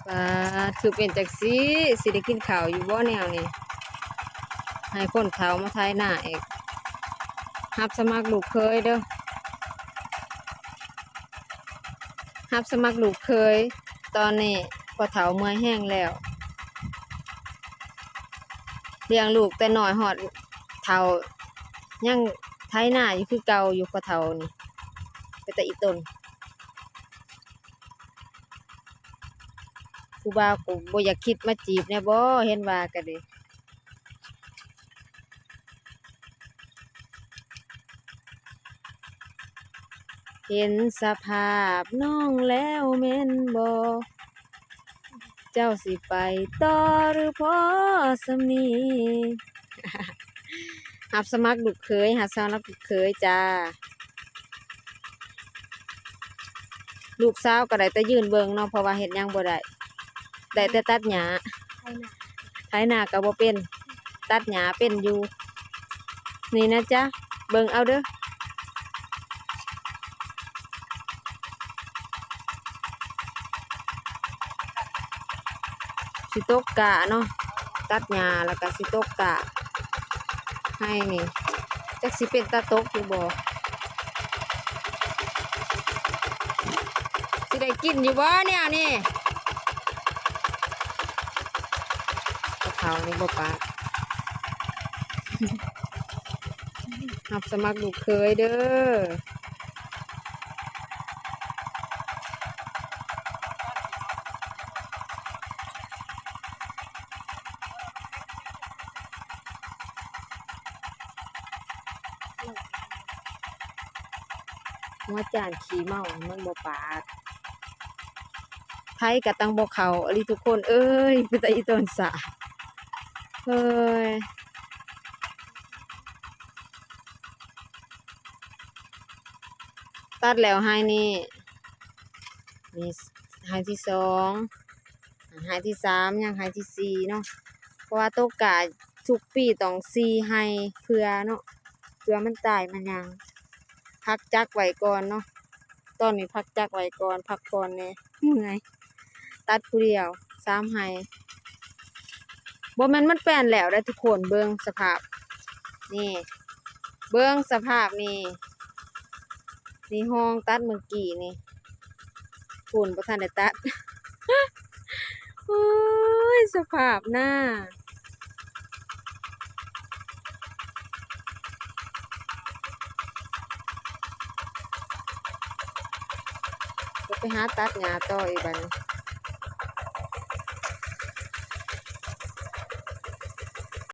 ว่าคือเป็นจักซี่สิได้กินข้าวอยู่บ่แนวนี้ให้คนเฒ่ามาทายหน้าอีกรับสมัครลูกเคยเด้อรับสมัครลูกเคยตอนนี้พอเฒ่าเมื่อยแห้งแล้วเลี้ยงลูกแต่น้อยฮอดเฒ่ายังไถนาอยู่คือเก่าอยู่พอเฒ่านี่ไปแต่อีต้นผู้บ่าวก็บ่อยากคิดมาจีบแน่บ่เห็นว่าก็เด้เห็นสภาพน้องแล้วแม่นบ่เจ้าสิไปต่อหรือพอสำนี้ รับสมัครลูกเขยหาสาวนักลูกเขยจ้าลูกสาวก็ได้แต่ยืนเบิ่งเนาะเพราะว่าเฮ็ดหยังบ่ได้ได้แต่ตัดหญ้าไถนาก็บ่เป็นตัดหญ้าเป็นอยู่นี่นะจ๊ะเบิ่งเอาเด้อสิตกกะเนาะตัดหญ้าแล้วก็สิตกกะให้นี่จักสิเป็นตาตกอยู่บ่สิได้กินอยู่บ่เนี่ยนี่กะเพรานี่บ่ปาก รับสมัครลูกเคยเด้อหัวจานขี้เมามันบ่ปากไผก็ตั้งบ่เข้าอลิทุกคนเอ้ยเป็นตาอีต้นสาเฮ้ยตัดแล้วให้นี่นี่ให้ที่สองให้ที่สามยังให้ที่สี่เนาะเพราะว่าตกกะทุกปีต้องสี่ให้เพื่อเนาะเพื่อมันตายมันยังพักจักไว้ก่อนเนาะตอนนี้พักจักไว้ก่อนพักก่อนแน่เมื่อยตัดผู้เดียวสามให้บ่แม่นมันแป้นแล้วได้ทุกคนเบิ่งสภาพนี่เบิ่งสภาพนี่นี่ห้องตัดเมื่อกี้นี่ฝุ่นบ่ทันได้ตัด โอ้ยสภาพหน้าไปหาตัดหญ้าต่ออีกบัดนี้